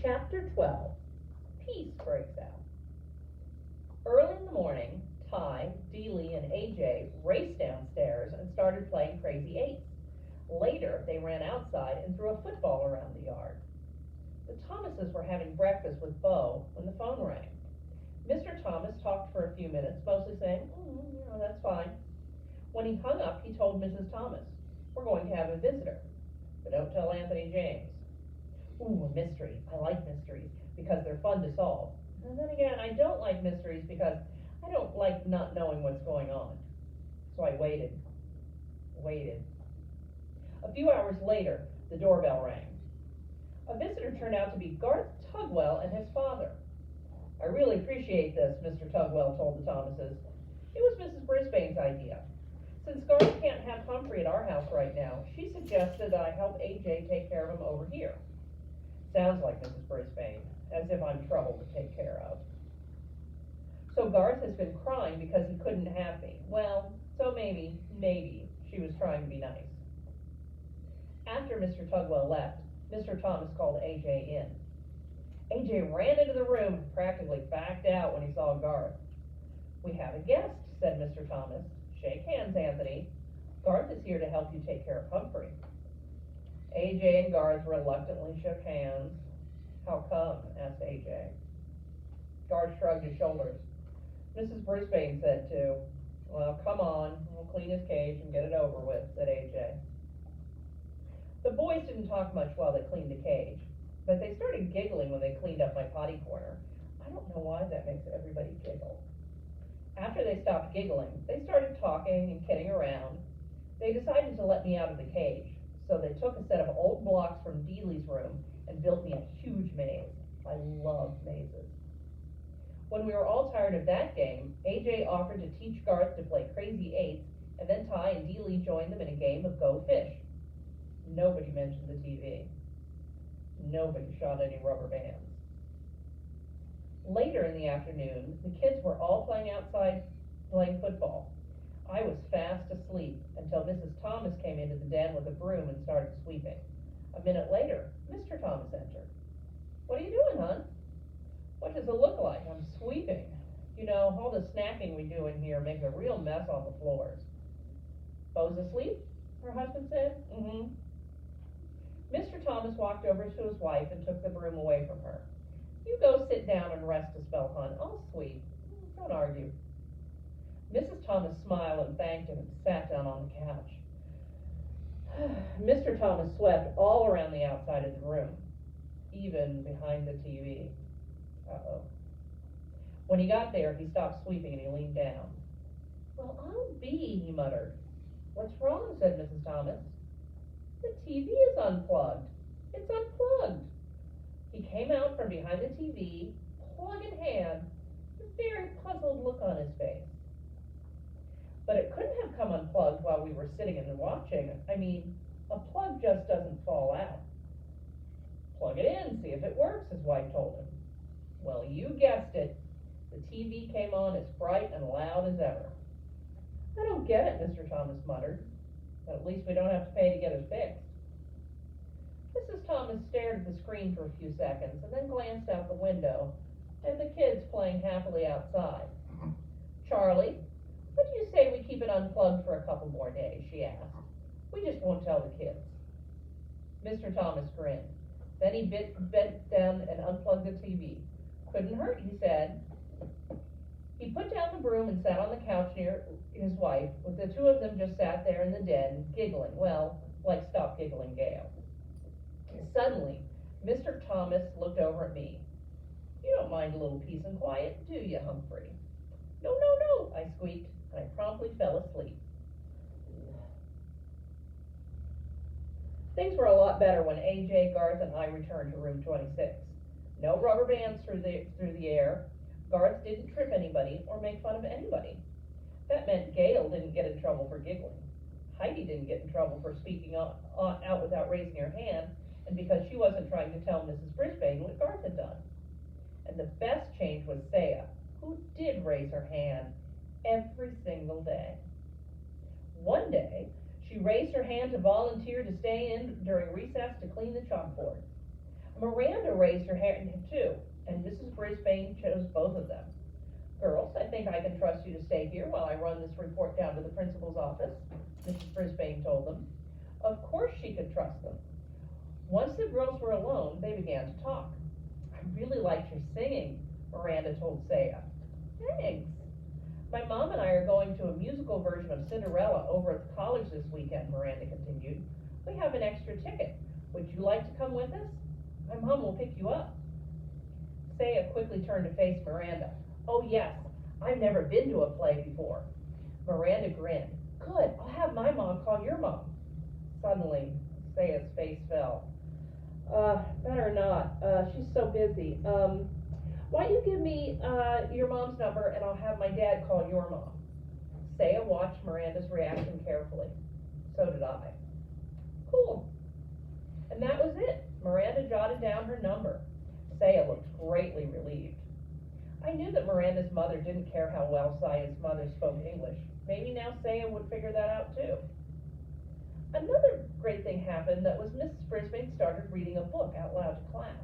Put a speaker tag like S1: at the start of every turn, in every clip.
S1: Chapter 12. Peace breaks out. Early in the morning, Ty, Dealey, and AJ raced downstairs and started playing Crazy Eights. Later, they ran outside and threw a football around the yard. The Thomases were having breakfast with Bo when the phone rang. Mr. Thomas talked for a few minutes, mostly saying, that's fine. When he hung up, he told Mrs. Thomas, "We're going to have a visitor, but don't tell Anthony James." Ooh, a mystery. I like mysteries because they're fun to solve. And then again, I don't like mysteries because I don't like not knowing what's going on. So I waited. A few hours later, the doorbell rang. A visitor turned out to be Garth Tugwell and his father. "I really appreciate this," Mr. Tugwell told the Thomases. "It was Mrs. Brisbane's idea. Since Garth can't have Humphrey at our house right now, she suggested that I help AJ take care of him over here." Sounds like Mrs. Brisbane, as if I'm trouble to take care of. "So Garth has been crying because he couldn't have me. Well, so maybe she was trying to be nice." After Mr. Tugwell left, Mr. Thomas called AJ in. AJ ran into the room and practically backed out when he saw Garth. "We have a guest," said Mr. Thomas. "Shake hands, Anthony. Garth is here to help you take care of Humphrey." AJ and Garth reluctantly shook hands. "How come?" asked AJ. Garth shrugged his shoulders. "Mrs. Brisbane said to." "Well, come on, we'll clean his cage and get it over with," said AJ. The boys didn't talk much while they cleaned the cage, but they started giggling when they cleaned up my potty corner. I don't know why that makes everybody giggle. After they stopped giggling, they started talking and kidding around. They decided to let me out of the cage, so they took a set of old blocks from Dealey's room and built me a huge maze. I love mazes. When we were all tired of that game, AJ offered to teach Garth to play Crazy Eights, and then Ty and Dealey joined them in a game of Go Fish. Nobody mentioned the TV. Nobody shot any rubber bands. Later in the afternoon, the kids were all playing outside, playing football. I was fast asleep until Mrs. Thomas came into the den with a broom and started sweeping. A minute later, Mr. Thomas entered. "What are you doing, hon?" "What does it look like? I'm sweeping. You know, all the snacking we do in here makes a real mess on the floors." "Bo's asleep?" her husband said. "Mm-hmm." Mr. Thomas walked over to his wife and took the broom away from her. "You go sit down and rest a spell, hon. I'll sweep. Don't argue." Mrs. Thomas smiled and thanked him and sat down on the couch. Mr. Thomas swept all around the outside of the room, even behind the TV. Uh-oh. When he got there, he stopped sweeping and he leaned down. "Well, I'll be," he muttered. "What's wrong?" said Mrs. Thomas. "The TV is unplugged. It's unplugged." He came out from behind the TV, plug in hand, a very puzzled look on his face. "But it couldn't have come unplugged while we were sitting and watching. I mean, a plug just doesn't fall out." "Plug it in, see if it works," his wife told him. Well, you guessed it. The TV came on as bright and loud as ever. "I don't get it," Mr. Thomas muttered. "But at least we don't have to pay to get it fixed." Mrs. Thomas stared at the screen for a few seconds and then glanced out the window at the kids playing happily outside. "Charlie, what do you say we keep it unplugged for a couple more days?" she asked. "We just won't tell the kids." Mr. Thomas grinned. Then he bent down and unplugged the TV. "Couldn't hurt," he said. He put down the broom and sat on the couch near his wife, with the two of them just sat there in the den, giggling, well, like Stop Giggling Gale. Suddenly, Mr. Thomas looked over at me. "You don't mind a little peace and quiet, do you, Humphrey?" "No, no, no," I squeaked, and I promptly fell asleep. Things were a lot better when AJ, Garth, and I returned to room 26. No rubber bands through the air. Garth didn't trip anybody or make fun of anybody. That meant Gail didn't get in trouble for giggling. Heidi didn't get in trouble for speaking out without raising her hand, and because she wasn't trying to tell Mrs. Brisbane what Garth had done. And the best change was Saya, who did raise her hand every single day. One day, she raised her hand to volunteer to stay in during recess to clean the chalkboard. Miranda raised her hand too, and Mrs. Brisbane chose both of them. Girls, I think I can trust you to stay here while I run this report down to the principal's office, Mrs. Brisbane told them. Of course she could trust them. Once the girls were alone, they began to talk. I really liked your singing, Miranda told Saya. Thanks. My mom and I are going to a musical version of Cinderella over at the college this weekend, Miranda continued. We have an extra ticket. Would you like to come with us? My mom will pick you up. Saya quickly turned to face Miranda. Oh yes, I've never been to a play before. Miranda grinned. Good, I'll have my mom call your mom. Suddenly, Saya's face fell. Better not. She's so busy. Why don't you give me your mom's number and I'll have my dad call your mom. Saya watched Miranda's reaction carefully. So did I. Cool. And that was it. Miranda jotted down her number. Saya looked greatly relieved. I knew that Miranda's mother didn't care how well Saya's mother spoke English. Maybe now Saya would figure that out too. Another great thing happened that was Mrs. Brisbane started reading a book out loud to class.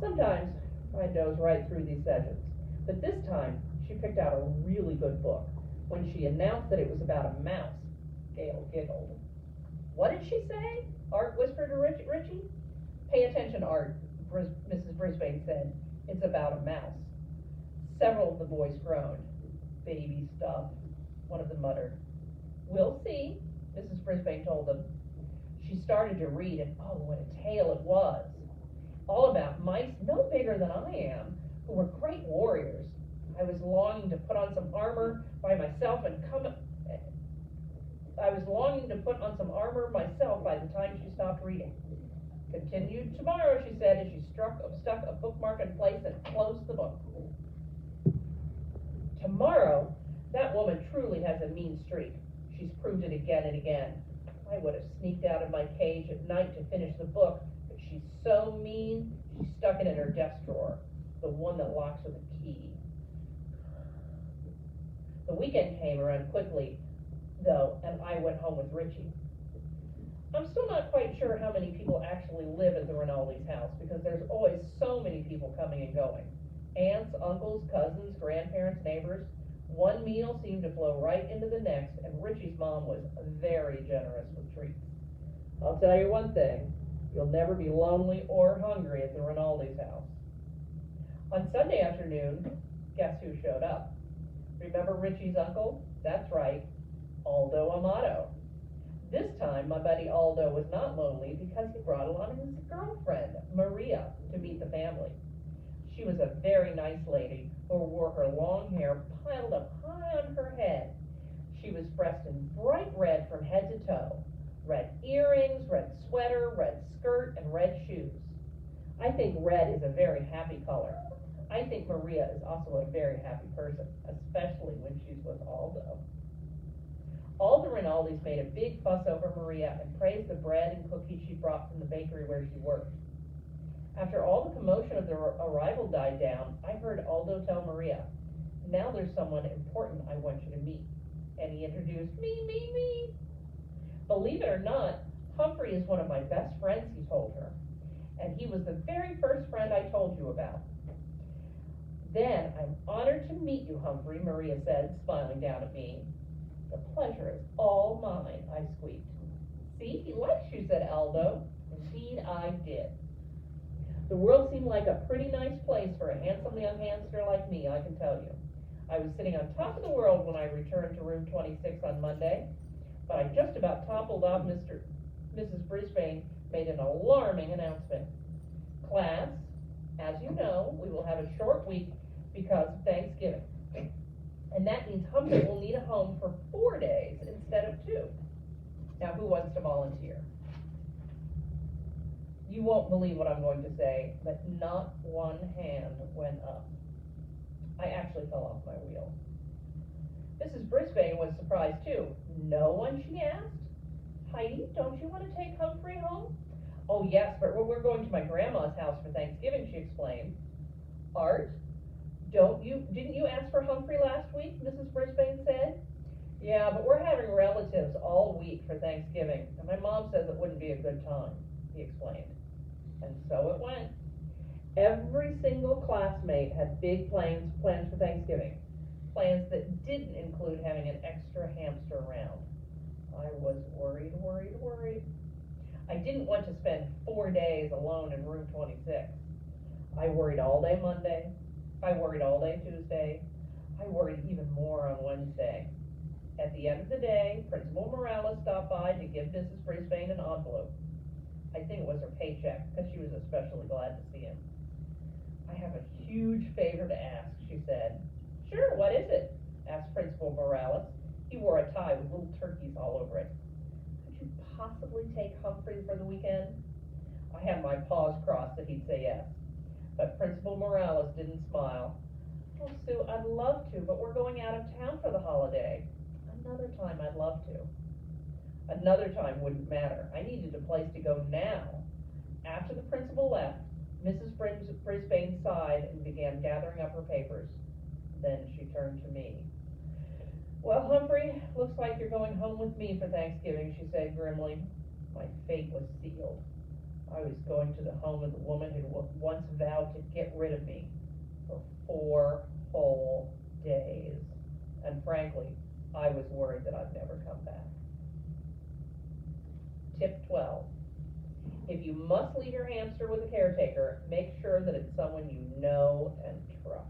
S1: Sometimes I doze right through these sessions, but this time she picked out a really good book. When she announced that it was about a mouse, Gail giggled. What did she say? Art whispered to Richie. Pay attention, Art, Mrs. Brisbane said. It's about a mouse. Several of the boys groaned. Baby stuff, one of them muttered. We'll see, Mrs. Brisbane told them. She started to read, and oh, what a tale it was. All about mice no bigger than I am, who were great warriors. I was longing to put on some armor by myself and I was longing to put on some armor myself by the time she stopped reading. Continued tomorrow, she said, as she stuck a bookmark in place and closed the book. Tomorrow? That woman truly has a mean streak. She's proved it again and again. I would have sneaked out of my cage at night to finish the book, but she's so mean, she stuck it in her desk drawer, the one that locks with a key. The weekend came around quickly, though, and I went home with Richie. I'm still not quite sure how many people actually live at the Rinaldi's house, because there's always so many people coming and going. Aunts, uncles, cousins, grandparents, neighbors. One meal seemed to flow right into the next, and Richie's mom was very generous with treats. I'll tell you one thing, you'll never be lonely or hungry at the Rinaldi's house. On Sunday afternoon, guess who showed up? Remember Richie's uncle? That's right, Aldo Amato. This time, my buddy Aldo was not lonely because he brought along his girlfriend, Maria, to meet the family. She was a very nice lady who wore her long hair piled up high on her head. She was dressed in bright red from head to toe. Red earrings, red sweater, red skirt, and red shoes. I think red is a very happy color. I think Maria is also a very happy person, especially when she's with Aldo. All the Rinaldis made a big fuss over Maria and praised the bread and cookies she brought from the bakery where she worked. After all the commotion of their arrival died down, I heard Aldo tell Maria, now there's someone important I want you to meet. And he introduced me. Believe it or not, Humphrey is one of my best friends, he told her. And he was the very first friend I told you about. Then I'm honored to meet you, Humphrey, Maria said, smiling down at me. The pleasure is all mine, I squeaked. See, he likes you, said Aldo. Indeed I did. The world seemed like a pretty nice place for a handsome young hamster like me, I can tell you. I was sitting on top of the world when I returned to room 26 on Monday, but I just about toppled off Mrs. Brisbane made an alarming announcement. Class, as you know, we will have a short week because of Thanksgiving. And that means Humphrey will need a home for 4 days instead of 2. Now, who wants to volunteer? You won't believe what I'm going to say, but not one hand went up. I actually fell off my wheel. Mrs. Brisbane was surprised too. No one, she asked. Heidi, don't you want to take Humphrey home? Oh yes, but we're going to my grandma's house for Thanksgiving, she explained. Art, didn't you ask for Humphrey last week, Mrs. Brisbane said. Yeah, but we're having relatives all week for Thanksgiving, and my mom says it wouldn't be a good time, he explained. And so it went. Every single classmate had big plans for Thanksgiving. Plans that didn't include having an extra hamster around. I was worried. I didn't want to spend 4 days alone in room 26. I worried all day Monday. I worried all day Tuesday. I worried even more on Wednesday. At the end of the day, Principal Morales stopped by to give Mrs. Brisbane an envelope. I think it was her paycheck, because she was especially glad to see him. I have a huge favor to ask, she said. Sure, what is it? Asked Principal Morales. He wore a tie with little turkeys all over it. Could you possibly take Humphrey for the weekend? I had my paws crossed that he'd say yes. But Principal Morales didn't smile. Oh, Sue, I'd love to, but we're going out of town for the holiday. Another time I'd love to. Another time wouldn't matter. I needed a place to go now. After the principal left, Mrs. Brisbane sighed and began gathering up her papers. Then she turned to me. Well, Humphrey, looks like you're going home with me for Thanksgiving, she said grimly. My fate was sealed. I was going to the home of the woman who once vowed to get rid of me for 4 whole days. And frankly, I was worried that I'd never come back. Tip 12. If you must leave your hamster with a caretaker, make sure that it's someone you know and trust.